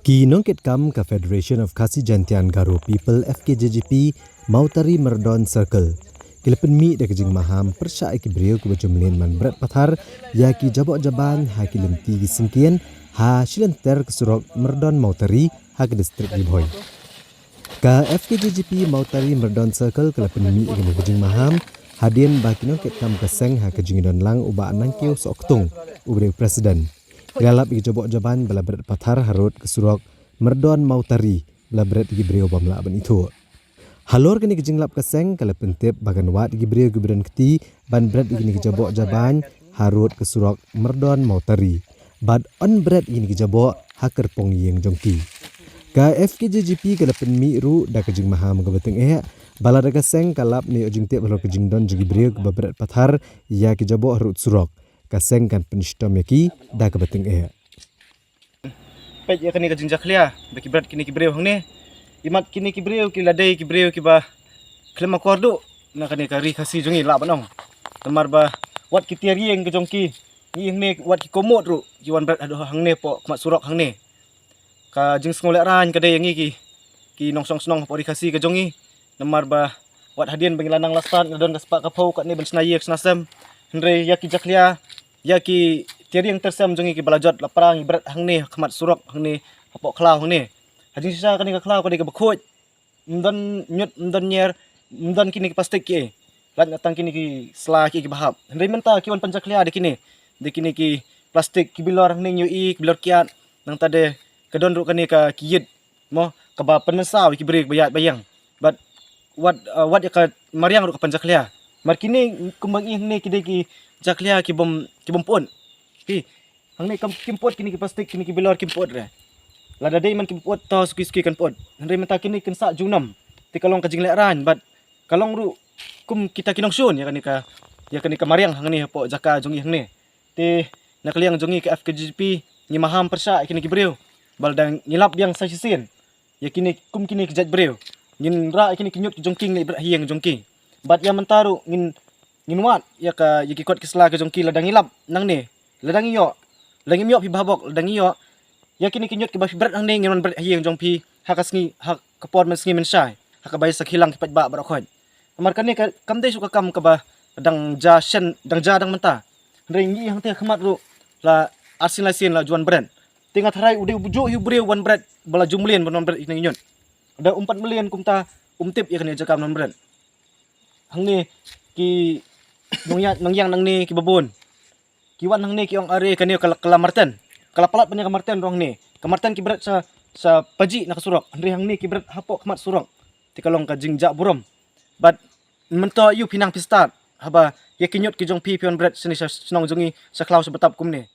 Ki nongket kam ka Federation of Khasi Jantian Garo People FKJGP Mautari Merdon Circle. Kilepen mi de kejing maham persya ki brio ku bajumlin man berat pathar ya ki jabok jaban ha ki lenti ki singkian ha silenter ke surok Merdon Mautari ha ke distrik Liboy. Ka FKJGP Mautari Merdon Circle kilepen mi ke kejing maham hadin ba ki nongket kam ka seng ha kejing don lang uba nangkiu soktung ubre presiden. Galap iki jobok jaban bala berat pathar harut ke surok Merdon Mautari bala berat iki brio bamla ban itu. Halor kini kejinglap keseng kala pentip bagan wat iki brio gubern keti ban berat iki jobok jaban harut ke surok Merdon Mautari. Bad on berat iki jobok haker pong yeng jongki. Ka FKJGP kala penmi ru da kejing maham ke beteng bala da keseng kalap ni ujung tip bala kejing don jigi brio ke berat pathar ya ki jobok harut surok. Kaseng kan penistom yaki dah kebeting Pej ya kini ka jinjak lia beki berat kini ki breu hang ne imat kini ki breu ki ladai ki breu ki ba klema kordo na kani ka ri khasi jongi la banong tamar ba wat ki tiari eng ke jongki ni hang ne wat ki komot ru ki wan berat ado hang ne po mat surok hang ne ka jing ngolek ran ka dai yangi ki nong song snong po ri khasi ke jongi tamar ba wat hadian beng lanang lastan ngadon ka sepak ka phau kat ne ben snaye snasem hendre ya ki jaklia ya ki tiari yang tersam jongi ki balajot laparang berat hang ne khamat surok hang ne apok khlau hang ne hajing sisa kani ka khlau kani ka bakhoj mdon nyut mdon nyer mdon kini ki plastik ki lan atang kini ki sla ki bahap hendre menta ki wan panjaklia de kini ki plastik ki bilor hang ne nyui ki bilor kiat nang tade kedon ru kani ka kiyit mo ka ba pensaw ki break bayat bayang but what ya ka mariang ru ka panjaklia mar kini kumbang hang ne ki de ki jaklia ki bom pon ki hang ne kam kimpot kini ki plastik kini ki bilor kimpot re lada dei man kimpot to suki kan pot hande menta kini ken sa junam ti kalong ka jinglek ran bat kalong ru kum kita kinong sun ya kani ka mariang hang ne po jaka jongi hang ne ti nakliang jongi ke FKJGP ni maham persa kini ki breu bal dang ngilap yang sa sisin ya kini kum kini ki jat breu ngin ra kini kinyut ki jongking ne hiang jongking bat ya mentaru ngin wat ya ka yaki kot kisla ke jongki ladang ilap nang ne ladang iyo pi babok ladang iyo ya kini kinyot ke ba berat nang ne ngin berat hiang jongpi hakasngi hak kapor men sngi men syai hak bay sakhilang kipat ba barokhon amar kan ne kam dei suka kam ka ba dang ja shen dang ja dang menta ringi hang te khmat ru la asin la juan brand tingat harai ude bujo hu breu wan brand bala jumlien bonon brand ing nyot ada 4 million kumta umtip ya kan jakam non brand hang ne ki nong yang nang ni ki babon kiwan nang ni ki ong are kani kala marten kala palat panya ka marten rong ni ka marten ki berat sa paji nak surok andre hang ni ki berat hapok khamat surok ti kalong ka jingjak burom but mento yu pinang pistat haba ya kinyot ki jong pi pion berat sini sa snong jongi sa klaus betap kum ni